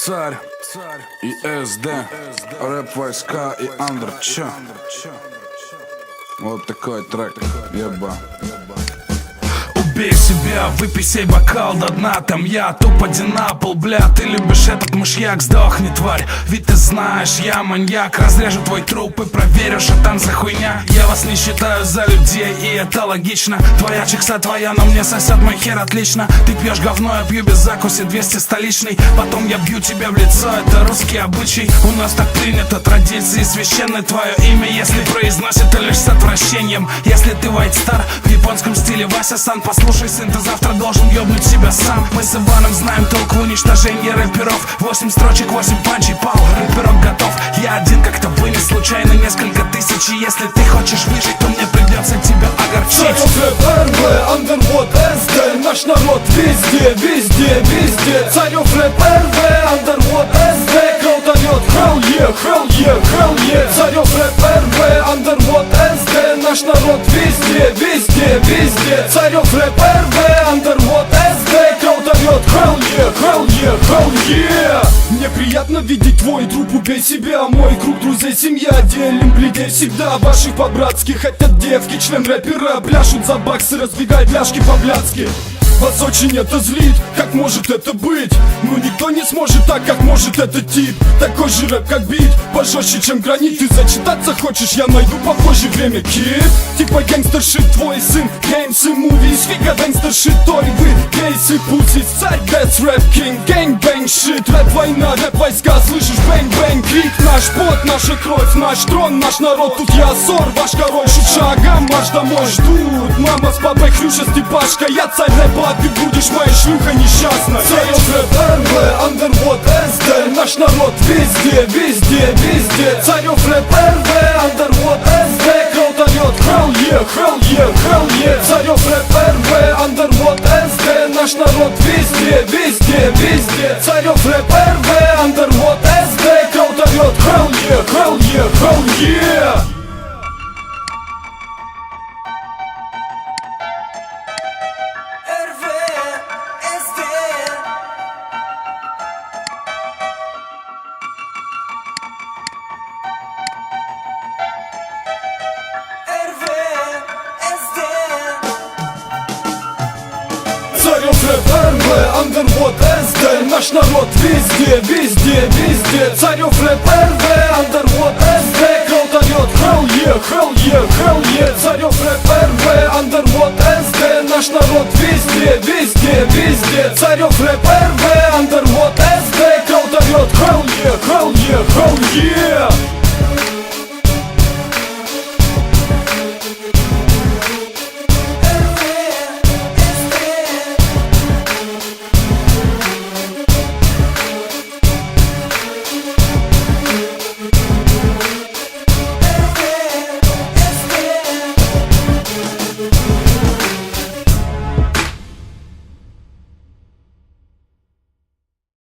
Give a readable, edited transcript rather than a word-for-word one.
Царь и СД, рэп войска и Андерча. Вот такой трек, еба. Убей себя, выпей сей бокал до дна. Там я, туп один на пол, бля. Ты любишь этот мышьяк, сдохни, тварь. Ведь ты знаешь, я маньяк. Разрежу твой труп и проверю, что там за хуйня. Я вас не считаю за людей, и это логично. Твоя чикса твоя, но мне сосет мой хер отлично. Ты пьешь говно, я пью без закуси 200 столичный. Потом я бью тебя в лицо, это русский обычай. У нас так принято, традиции священны. Твое имя, если произносит, то лишь с отвращением. Если ты white star в японском стиле, Вася Сан, послушай, сын, ты завтра должен ёбнуть себя сам. Мы с Иваном знаем толк в уничтожении рэперов. 8 строчек, 8 панчей, пал, рэперок готов. Я один как-то вынес случайно несколько тысяч. И если ты хочешь выжить, то мне придется тебя огорчить. Царев рэп, РВ, Андервуд, СД. Наш народ везде, везде, везде. Царев рэп, РВ, Андервуд, СД. Крот орёт, hell yeah, hell yeah, hell yeah. Царев рэп, РВ, Андервуд, СД. Наш народ везде, везде, везде. Царев рэп, РВ, Андервуд, СД. Крот орёт, hell yeah, hell yeah, hell yeah. Мне приятно видеть твой труп, убей себя. Мой круг друзей, семья, делим бледей всегда. Ваших по-братски, хотят девки, член рэпера. Пляшут за баксы, разбегают пляшки по-блядски. Вас очень это злит, как может это быть? Ну никто не сможет так, как может этот тип. Такой же рэп, как бит, пожестче, чем гранит. Ты зачитаться хочешь, я найду попозже время, кид. Типа гангстер-шит, твой сын, геймс и мувис. Фига гангстер-шит, той вы, гейсы, пуси. Царь, that's rap king, gang-bang shit. Рэп война, рэп войска, слышишь, бэнг-бэнг. Крик, наш пот, наша кровь, наш трон, наш народ. Тут я ссор, ваш король, шут шагом, марш домой ждут. Мама с папой, Хрюша, Степашка, я царь рэпа. А ты будешь моя шлюха несчастная. Царев рэп, РВ, Андервуд, СД. Наш народ везде, везде, везде. Царев рэп, РВ, Андервуд, СД. Крот орёт, hell yeah, hell yeah, hell yeah. Царев рэп, РВ, Андервуд, СД. Наш народ везде, везде, везде. Царев рэп, РВ, Андервуд, СД. Крот орёт, hell yeah, hell yeah, hell yeah. Царев рэп, РВ, Андервуд, СД. Наш народ везде, везде, везде. Царев рэп, РВ, Андервуд, СД. Крот орёт, hell yeah, hell yeah, hell yeah. Царев рэп, РВ, Андервуд, СД. Наш народ везде, везде, везде. Царев рэп, РВ, Андервуд, СД. Крот орёт, hell yeah, hell yeah, hell yeah.